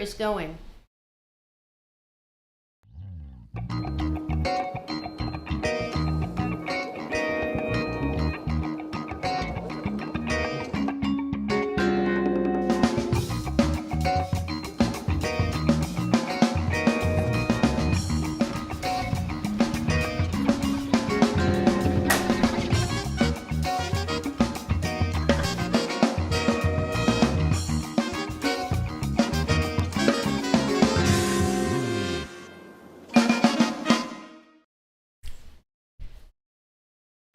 is going.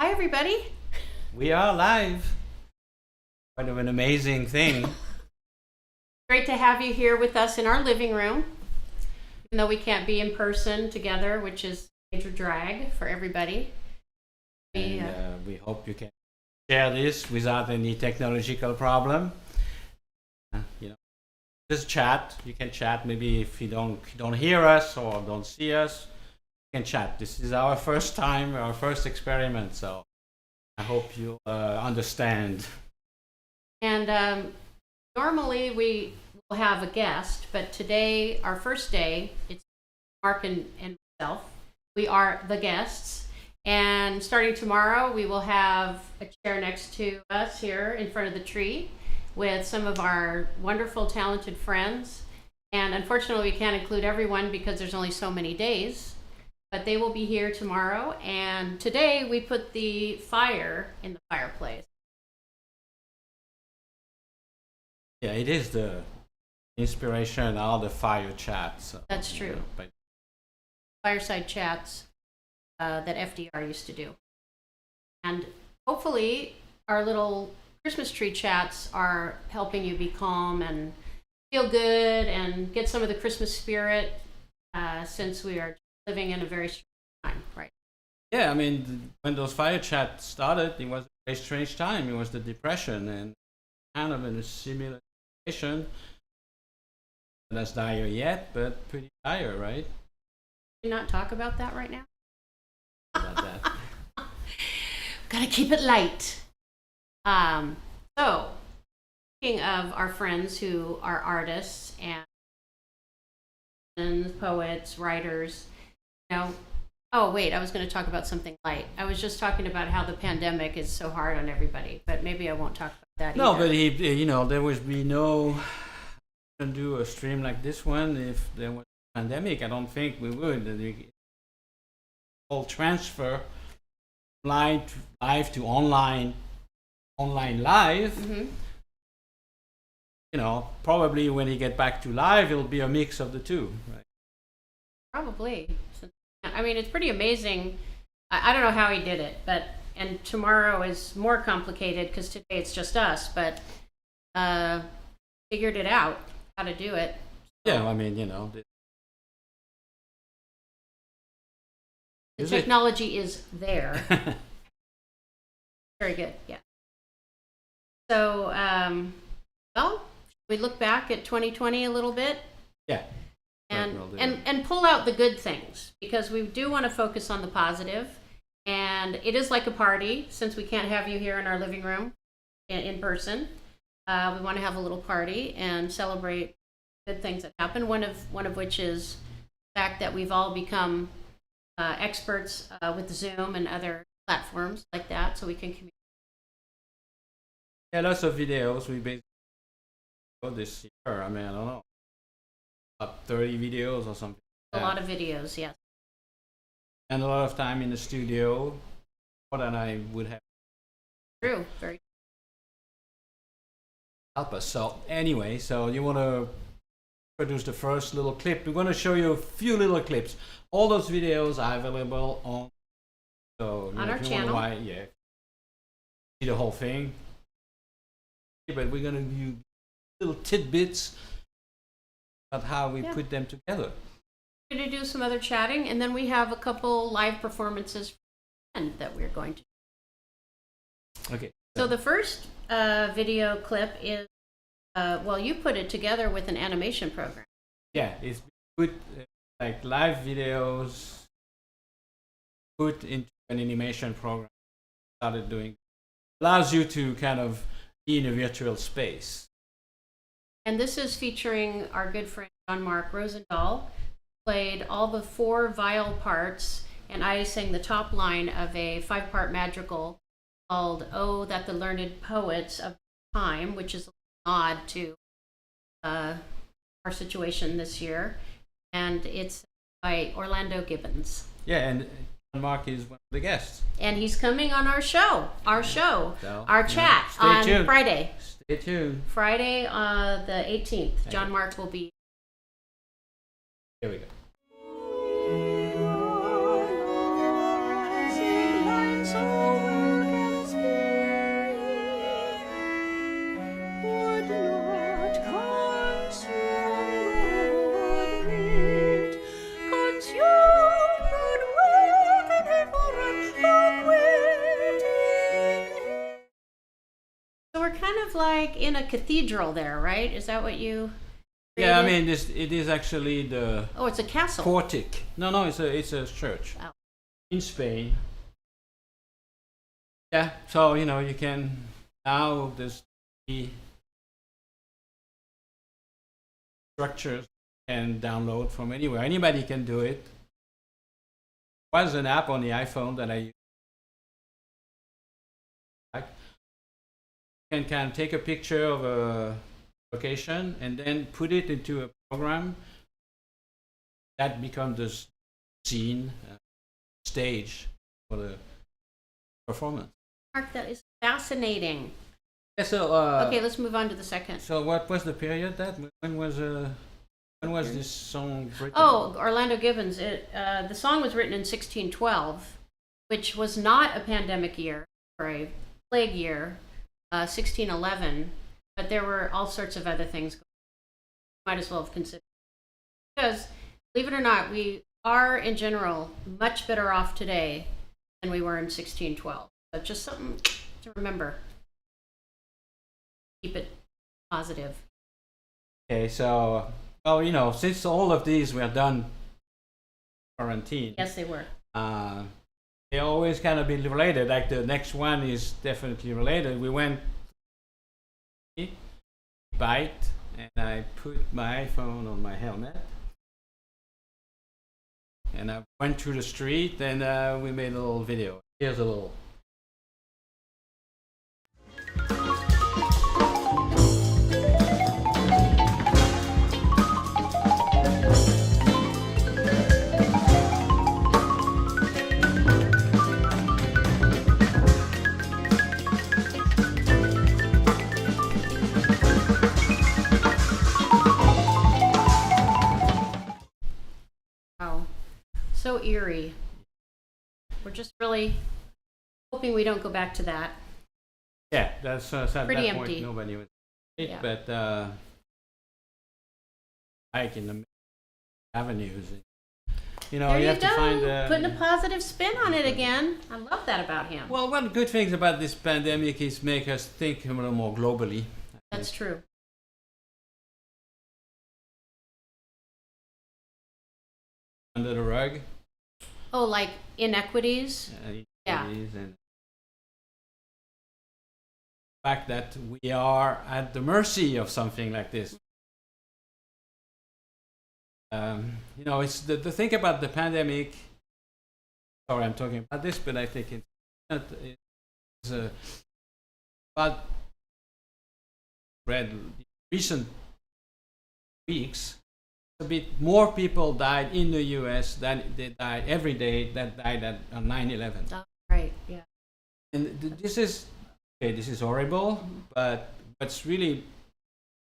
Hi, everybody. We are live. Kind of an amazing thing. Great to have you here with us in our living room, even though we can't be in person together, which is a major drag for everybody. We hope you can share this without any technological problem. Just chat. You can chat. Maybe if you don't hear us or don't see us, you can chat. This is our first time, our first experiment. So I hope you understand. And normally we will have a guest, but today, our first day, it's Mark and myself. We are the guests. And starting tomorrow, we will have a chair next to us here in front of the tree with some of our wonderful, talented friends. And unfortunately, we can't include everyone because there's only so many days, but they will be here tomorrow. And today we put the fire in the fireplace. Yeah, it is the inspiration, all the fire chats. That's true. Fireside chats that FDR used to do. And hopefully our little Christmas tree chats are helping you be calm and feel good and get some of the Christmas spirit since we are living in a very strange time, right? Yeah, I mean, when those fire chats started, it was a very strange time. It was the Depression and kind of in a similar situation. Not as dire yet, but pretty dire, right? Can we not talk about that right now? About that. Gotta keep it light. So, speaking of our friends who are artists and poets, writers, oh wait, I was going to talk about something light. I was just talking about how the pandemic is so hard on everybody, but maybe I won't talk about that No, either. but there would be no do a stream like this one if there was a pandemic. I don't think we would. The whole transfer live to online live. Mm-hmm. Probably when you get back to live, it'll be a mix of the two, right? Probably. I mean, it's pretty amazing. I don't know how he did it, and tomorrow is more complicated because today it's just us, but figured it out how to do it. Yeah, I mean, The technology is there. Very good, yeah. So, well, we look back at 2020 a little bit. Yeah. And pull out the good things, because we do want to focus on the positive. And it is like a party, since we can't have you here in our living room in person. We want to have a little party and celebrate good things that happen. One of which is the fact that we've all become experts with Zoom and other platforms like that, so we can communicate. Yeah, lots of videos. We basically this year. I mean, I don't know, up 30 videos or something. A lot of videos, yes. And a lot of time in the studio, more than I would have. True, very. Help us. So anyway, so you want to produce the first little clip. We're going to show you a few little clips. All those videos are available on our channel. See the whole thing. But we're going to give you little tidbits about how we put them together. We're going to do some other chatting, and then we have a couple live performances that we're going to do. Okay. So the first video clip is, you put it together with an animation program. Yeah, it's put like live videos put into an animation program. Started doing allows you to kind of be in a virtual space. And this is featuring our good friend Jean-Marc Rosendahl, played all the 4 viol parts, and I sang the top line of a 5-part madrigal called "Oh, That the Learned Poets of Time," which is a nod to our situation this year, and it's by Orlando Gibbons. Yeah, and Mark is one of the guests. And he's coming on our show, So, our chat stay on tuned. Friday. Stay tuned. Friday, the 18th. Jean-Marc will be. Here we go. So we're kind of like in a cathedral there, right? Is that what you created? Yeah, I mean, it is actually the Oh, it's a castle. portic. No, it's a church Oh. in Spain. Yeah, so you can now there's the structures and download from anywhere. Anybody can do it. There was an app on the iPhone that I use. You can take a picture of a location and then put it into a program that becomes the scene, stage for the performance. Mark, that is fascinating. Yeah, so Okay, let's move on to the second. so what was the period that when was this song written? Oh, Orlando Gibbons. The song was written in 1612, which was not a pandemic year or a plague year, 1611, but there were all sorts of other things going on. Might as well have considered. Because, believe it or not, we are, in general, much better off today than we were in 1612. So just something to remember. Keep it positive. Okay, so well, since all of these were done quarantine, Yes, they were. they always kind of be related. Like the next one is definitely related. We went bike and I put my iPhone on my helmet and I went through the street and we made a little video. Here's a little. Wow. So eerie. We're just really hoping we don't go back to that. Yeah, that's at Pretty that empty. point nobody was it, Yeah. but like in the avenues, you There you have go. to find Putting a positive spin on it again. I love that about him. Well, one of the good things about this pandemic is make us think a little more globally. That's true. Under the rug. Oh, like inequities? Yeah. And the fact that we are at the mercy of something like this. It's the thing about the pandemic. Sorry, I'm talking about this, but I think it's about read recent weeks. A bit more people died in the U.S. than they died every day that died on 9/11. Oh, right, yeah. And this is horrible, but what's really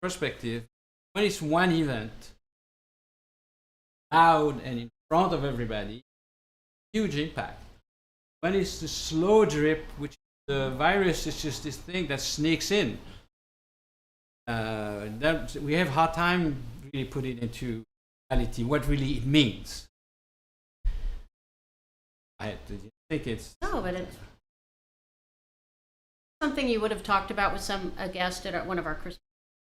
perspective when it's one event, loud and in front of everybody, huge impact. When it's the slow drip, which the virus is just this thing that sneaks in, that we have hard time really putting into reality what really it means. I think it's No, but it's something you would have talked about with a guest at one of our Christmas.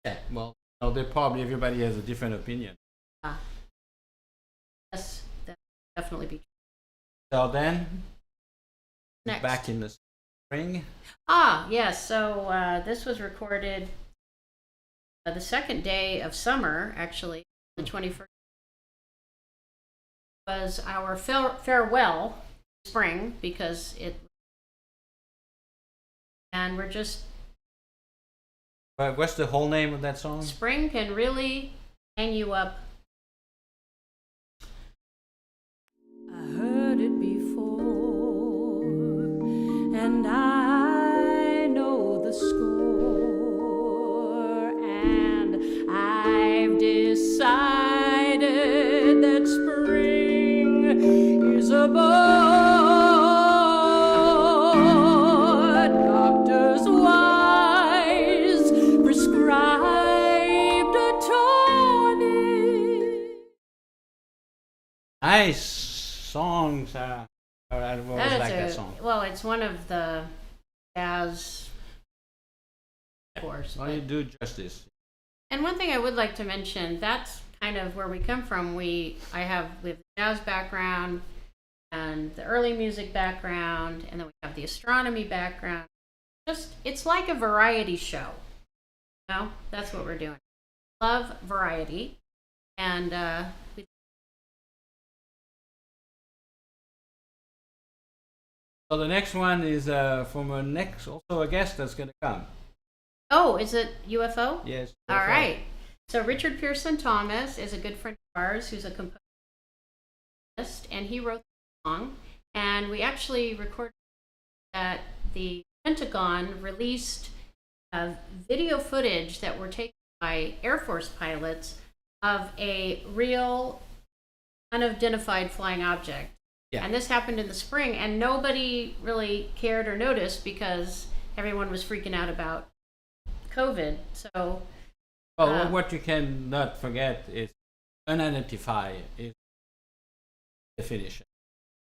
yeah. Well, probably everybody has a different opinion. Yes, that would definitely be true. So then, Next. back in the spring. Yes. So this was recorded the second day of summer, actually, the 21st, was our farewell spring, because and we're just, What's the whole name of that song? spring can really hang you up. I heard it before, and I know the score, and I've decided that spring is a bud. Doctors wise prescribed a tonic. Nice songs. I've always liked that song. Well, it's one of the jazz, of course. Well, you do justice. And one thing I would like to mention, that's kind of where we come from. We have the jazz background and the early music background, and then we have the astronomy background. It's like a variety show. You know, that's what we're doing. Love variety, and So the next one is from also a guest that's going to come. oh, is it UFO? Yes. All right. So Richard Pearson Thomas is a good friend of ours who's a composer, and he wrote the song. And we actually recorded that the Pentagon released video footage that were taken by Air Force pilots of a real unidentified flying object. Yeah. And this happened in the spring, and nobody really cared or noticed because everyone was freaking out about COVID. So, Well, what you cannot forget is unidentified is definition.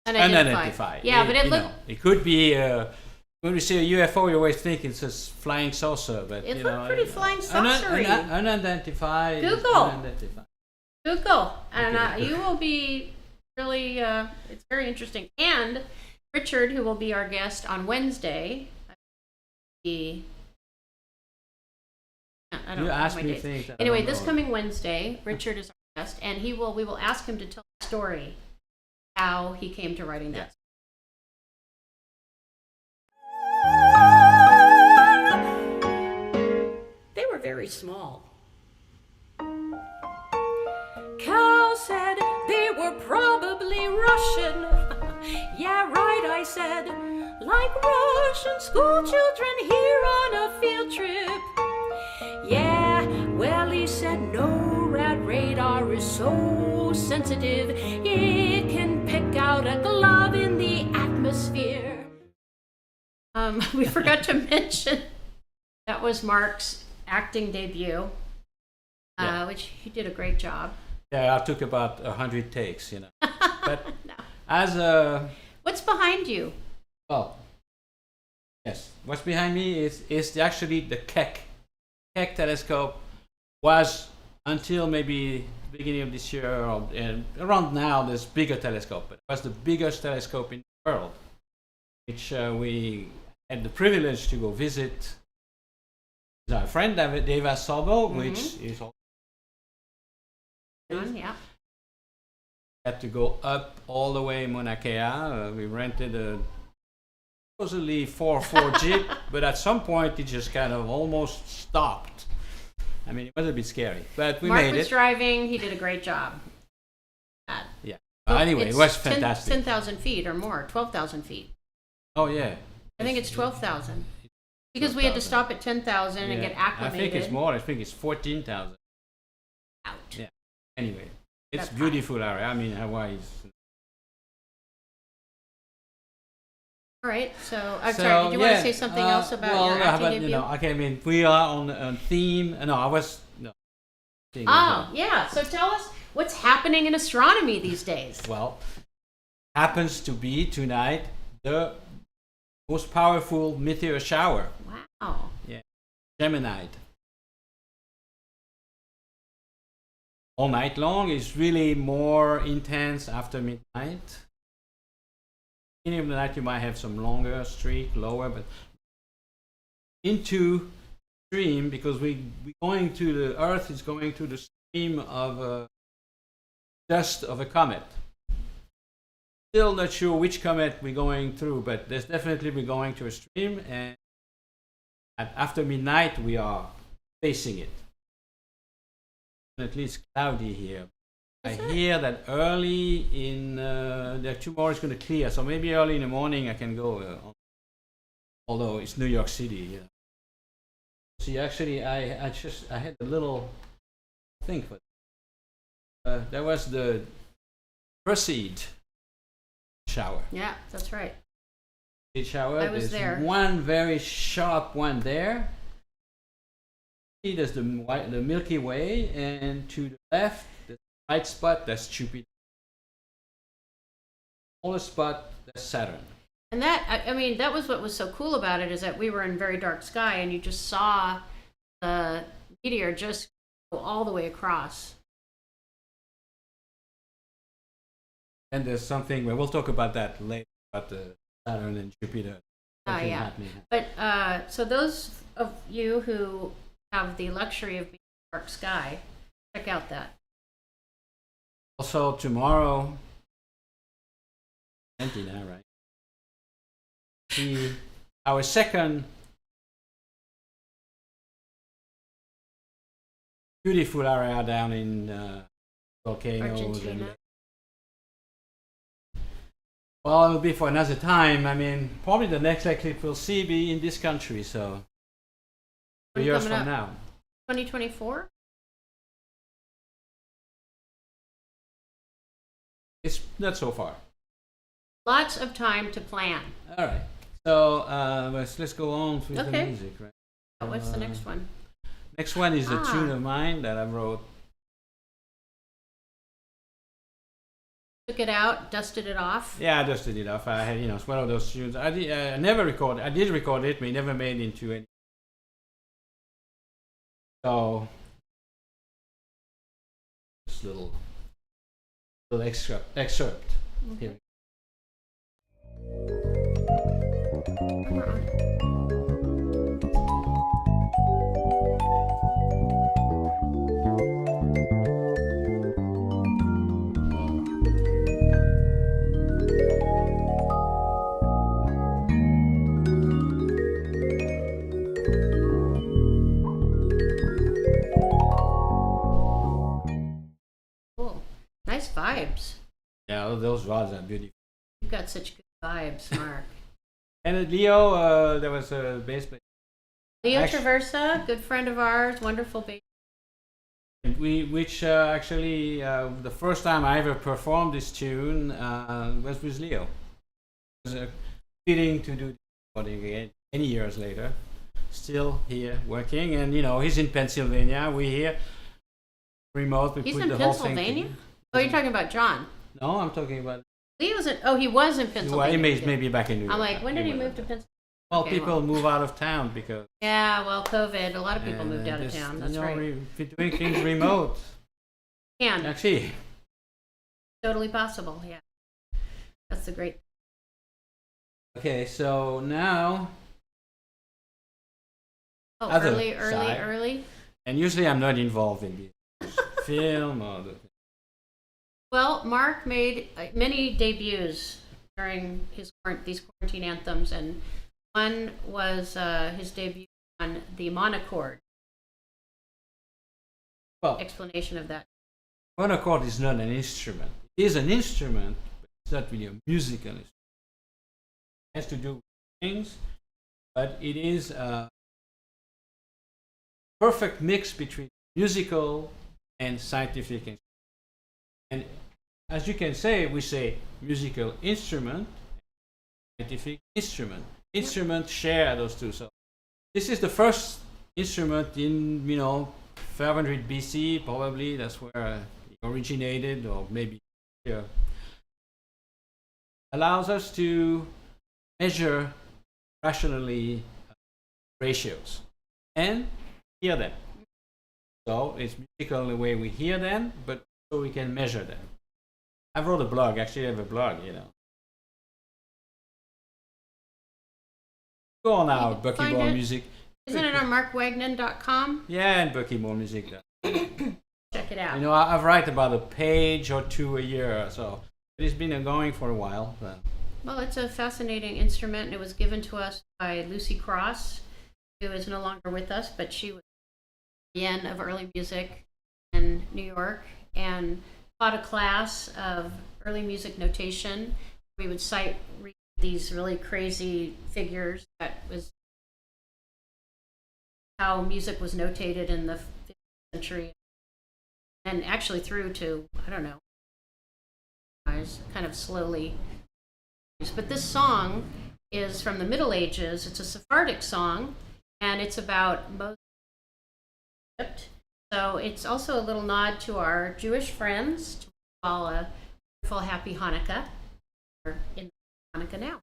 Unidentified. Yeah, but it looked. It could be. When we see a UFO, you always think it's a flying saucer, but It looked pretty flying saucery. Unidentified. Google. Unidentified. Google, and Okay. you will be really. It's very interesting. And Richard, who will be our guest on Wednesday, I don't You know asked my me dates. things. that I Anyway, don't this know. coming Wednesday, Richard is our guest, and we will ask him to tell the story how he came to writing that. They were very small. Cal said they were probably Russian. Yeah, right, I said, like Russian school children here on a field trip. Yeah, well, he said, no, rad radar is so sensitive, it can pick out a glove in the atmosphere. We forgot to mention that was Mark's acting debut, which he did a great job. Yeah, I took about 100 takes, But No. as a What's behind you? well, yes, what's behind me is actually the Keck. Keck telescope was until maybe the beginning of this year or around now. There's bigger telescope, but it was the biggest telescope in the world, which we had the privilege to go visit. With our friend Dave Sobel, which is also Yeah. had to go up all the way in Mauna Kea. We rented a supposedly 4x4 Jeep, but at some point it just kind of almost stopped. I mean, it was a bit scary, but we Mark made was it. driving. He did a great job. Yeah. Anyway, It's it was fantastic. 10,000 feet or more, 12,000 feet. Oh yeah. I think it's 12,000. Because we had to 12,000. stop at 10,000 and Yeah. get acclimated. I think it's more. I think it's 14,000. Out. Yeah. Anyway, it's That's beautiful area. I mean, Hawaii is. All right. So, I'm sorry. Did you want to say something else about your acting debut? Okay. I mean, we are on theme. No, I was no. theme was Oh, yeah. So tell us what's happening in astronomy these days. Well, happens to be tonight the most powerful meteor shower, Wow. Gemini. All night long is really more intense after midnight. Beginning of the night you might have some longer streak, lower, but into stream because we going to the Earth is going to the stream of dust of a comet. Still not sure which comet we're going through, but there's definitely we're going to a stream, and after midnight we are facing it. At least cloudy here. I hear that early in that tomorrow is going to clear, so maybe early in the morning I can go. Although it's New York City. Yeah. See, actually, I had a little thing for that. That was the Proceed shower. Yeah, that's right. Shower. I was there. One very sharp one there. There's the Milky Way, and to the left, the right spot, that's Jupiter. Smaller spot, that's Saturn. And that, I mean, that was what was so cool about it, is that we were in very dark sky, and you just saw the meteor just go all the way across. And there's something, well, we'll talk about that later, about the Saturn and Jupiter. Yeah. Happening. But so those of you who have the luxury of being in dark sky, check out that. Also tomorrow, 20 now, right? Our second beautiful area down in volcanoes. Argentina. Well, it'll be for another time. I mean, probably the next eclipse we'll see be in this country, so 2 years from now. 2024? It's not so far. Lots of time to plan. All right. So let's go on with the music, right? What's the next one? Next one is a tune of mine that I wrote. Took it out, dusted it off. Yeah, I dusted it off. I had, it's one of those tunes. I never recorded. I did record it, but it never made into any. So, this little excerpt. Here. Cool. Nice vibes. Yeah, those rods are beautiful. You've got such good vibes, Mark. And Leo, there was a bass player. Leo Traversa, good friend of ours, wonderful bass. Which actually, the first time I ever performed this tune was with Leo. It was fitting to do the recording again, many years later. Still here working, and he's in Pennsylvania. We're here remote. He's in Pennsylvania? Oh, you're talking about John? No, I'm talking about. He was he was in Pennsylvania. He may be back in New York. I'm like, when did he move to Pennsylvania? Well, people move out of town because. Yeah, well, COVID. A lot of people moved out of town. That's right. If you're doing things remote. Can. Actually. Totally possible, yeah. That's the great. Okay, so now. Oh, other early. And usually I'm not involved in this film or the. Well, Mark made many debuts during these quarantine anthems, and one was his debut on the monochord. Well, explanation of that. Monochord is not an instrument. It is an instrument, but it's not really a musical instrument. It has to do with things, but it is a perfect mix between musical and scientific instrument. And as you can say, we say musical instrument, scientific instrument. Instruments share those two. So this is the first instrument in 500 BC, probably. That's where it originated, or maybe here. Allows us to measure rationally ratios and hear them. So it's musical in the way we hear them, but so we can measure them. I wrote a blog. Actually, I have a blog. Go on our Buckyball Music Isn't it on markwagnon.com? Yeah, and Buckyball Music. Check it out. You know, I've write about a page or two a year, so it's been going for a while. But. Well, it's a fascinating instrument, and it was given to us by Lucy Cross, who is no longer with us, but she was the end of early music in New York and taught a class of early music notation. We would read these really crazy figures that was how music was notated in the 15th century, and actually through to, I don't know, kind of slowly. But this song is from the Middle Ages. It's a Sephardic song, and it's about Moses. So it's also a little nod to our Jewish friends, to all a wonderful happy Hanukkah. We're in Hanukkah now.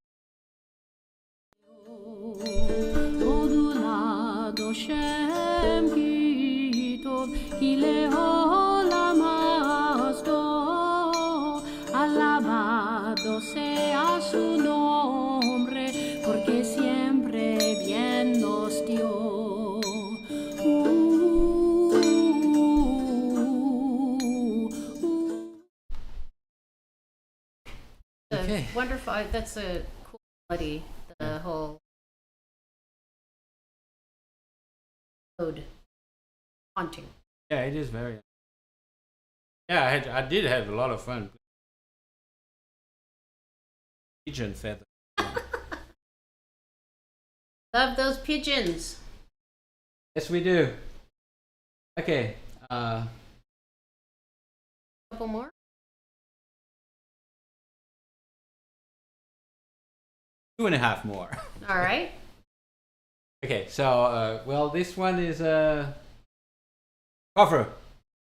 Alabado sea su nombre, porque siempre bien nos dio. Okay. Wonderful. That's a cool melody. The whole ode haunting. Yeah, it is very. Yeah, I did have a lot of fun. Pigeon feather. Love those pigeons. Yes, we do. Okay. Couple more. 2.5 more. All right. Okay, so well, this one is a cover.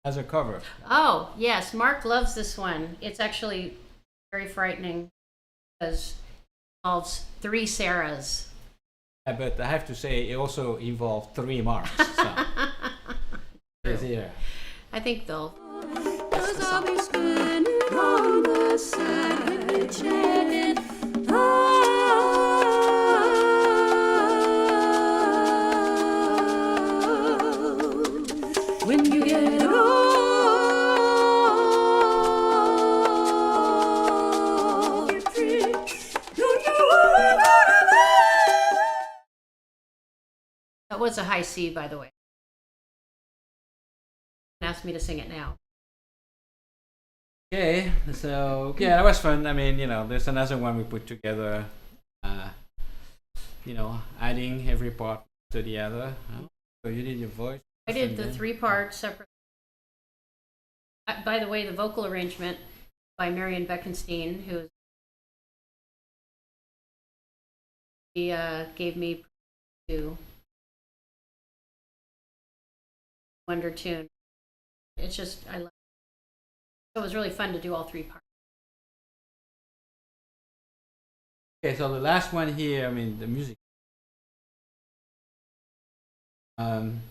As a cover. Oh yes, Mark loves this one. It's actually very frightening because it involves 3 Sarahs. But I have to say, it also involved 3 marks. So. It's here. I think they'll. Cause I'll be spinning on the side, checking when you get old. That was a high C, by the way. Asked me to sing it now. Okay, so yeah, that was fun. I mean, you know, there's another one we put together. You know, adding every part to the other. So you did your voice. I did the 3 parts separate. By the way, the vocal arrangement by Marion Beckenstein, who gave me to Wonder Tune. It's just, I love it. It was really fun to do all 3 parts. Okay, so the last one here, I mean, the music. One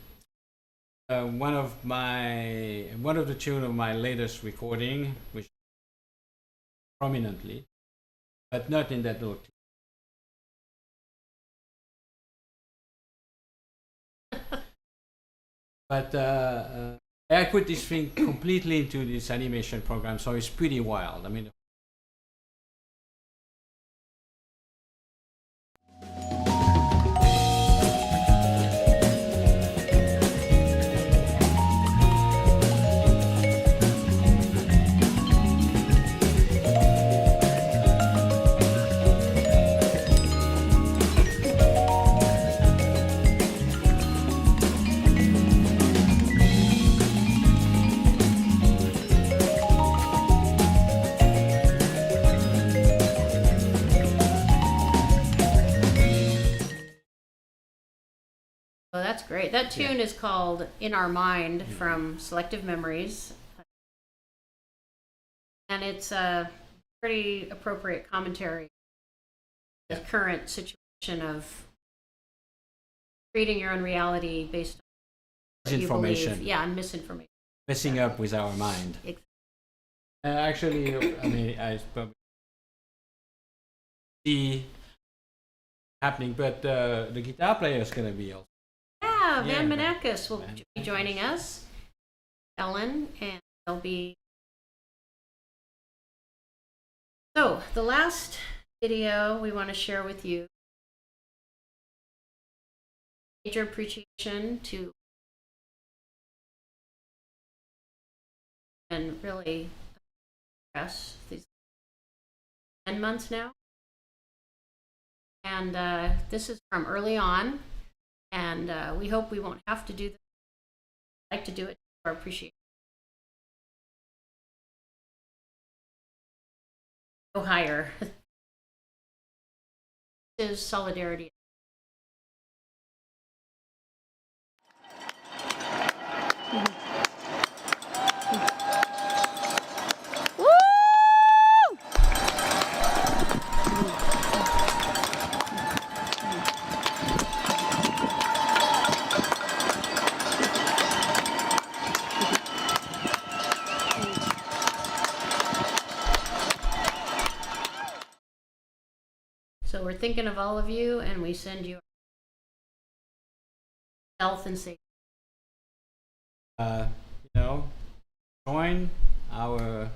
of the tune of my latest recording, which prominently, but not in that little. But I put this thing completely into this animation program, so it's pretty wild. I mean. Oh, that's great. That tune is called In Our Mind from Selective Memories. And it's a pretty appropriate commentary on the current situation of creating your own reality based on what you Misinformation. believe. Yeah, and misinformation. Messing up with our mind. Exactly. Actually, I mean, I probably see happening, but the guitar player is going to be also Yeah, Van Yeah, Menakis will Van be joining us. Ellen, and they'll be. So, the last video we want to share with you, major appreciation to, and really stress these 10 months now. And this is from early on, and we hope we won't have to do this. I'd like to do it for appreciation. Go higher. This is solidarity. So we're thinking of all of you, and we send you health and safety. Join our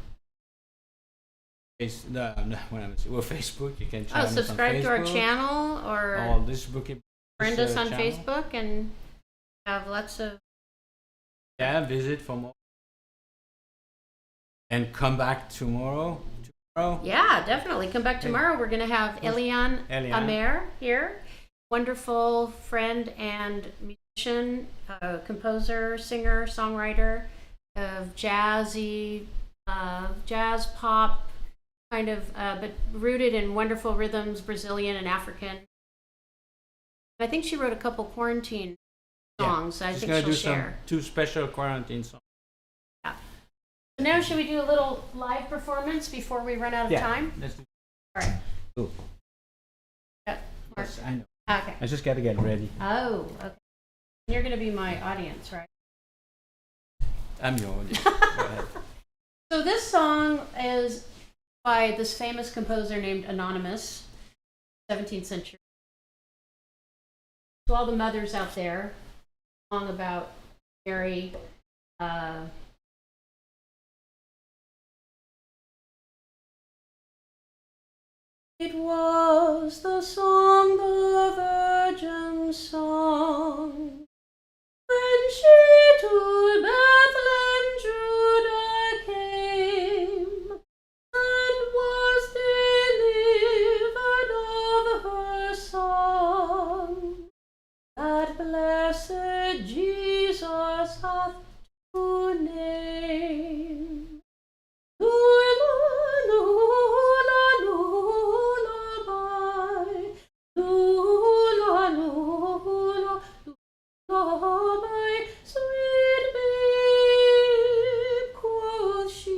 well, Facebook. You can join us on Subscribe to our Facebook, channel or or this Buckyball friend us on channel. Facebook, and have lots of. Yeah, visit for more. And come back tomorrow. Yeah, definitely. Come back tomorrow. We're going to have Eliane Amherd here. Wonderful friend and musician, composer, singer, songwriter of jazzy, jazz pop, kind of, but rooted in wonderful rhythms, Brazilian and African. I think she wrote a couple quarantine songs. I think she'll share. Two special quarantine songs. So now should we do a little live performance before we run out of time? Let's do. All right. Cool. Yeah, Mark. Yes, I know. Okay. I just got to get ready. Oh, okay. You're going to be my audience, right? I'm your audience. Go ahead. So this song is by this famous composer named Anonymous, 17th century. To all the mothers out there, a song about Mary. It was the song the Virgin song when she to Bethlehem, Judah came, and was delivered of her song, that blessed Jesus hath to name. Sweet babe, quoth she,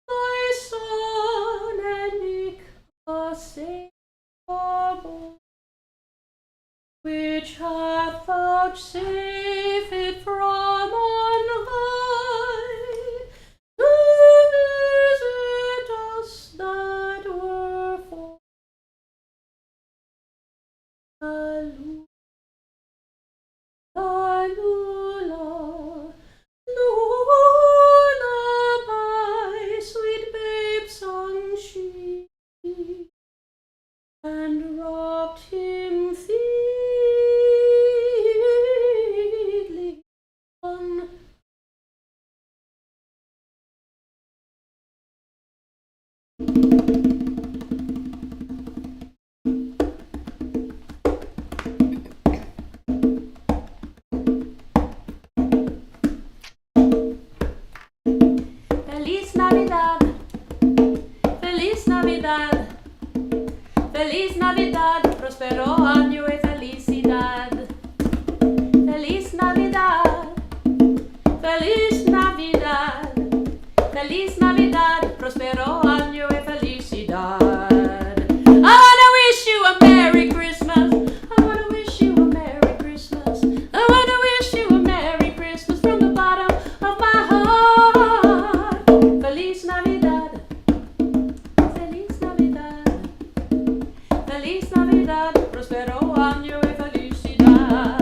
thy son and meek a Saviour born, which hath vouchsafed from on high to visit us that were fallen. Lula, lullaby, sweet babe, sung she, and rocked him feebly on. Feliz Navidad, Feliz Navidad, Feliz Navidad, próspero año y felicidad. Feliz Navidad, Feliz Navidad, Feliz Navidad, próspero año y felicidad. I wanna wish you a Merry Christmas. I wanna wish you a Merry Christmas. I wanna wish you a Merry Christmas from the bottom of my heart. Feliz Navidad, Feliz Navidad, Feliz Navidad, próspero año y felicidad.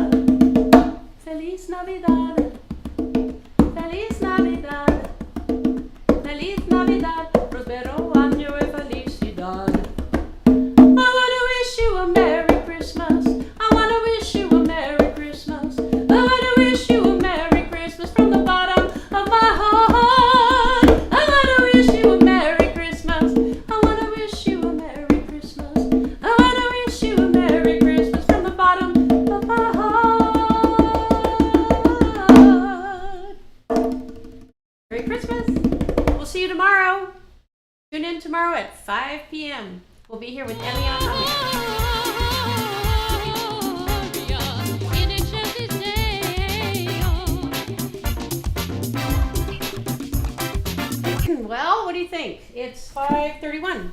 tomorrow at 5 p.m. We'll be here with Eliane Amherd. Well, what do you think? It's 5:31.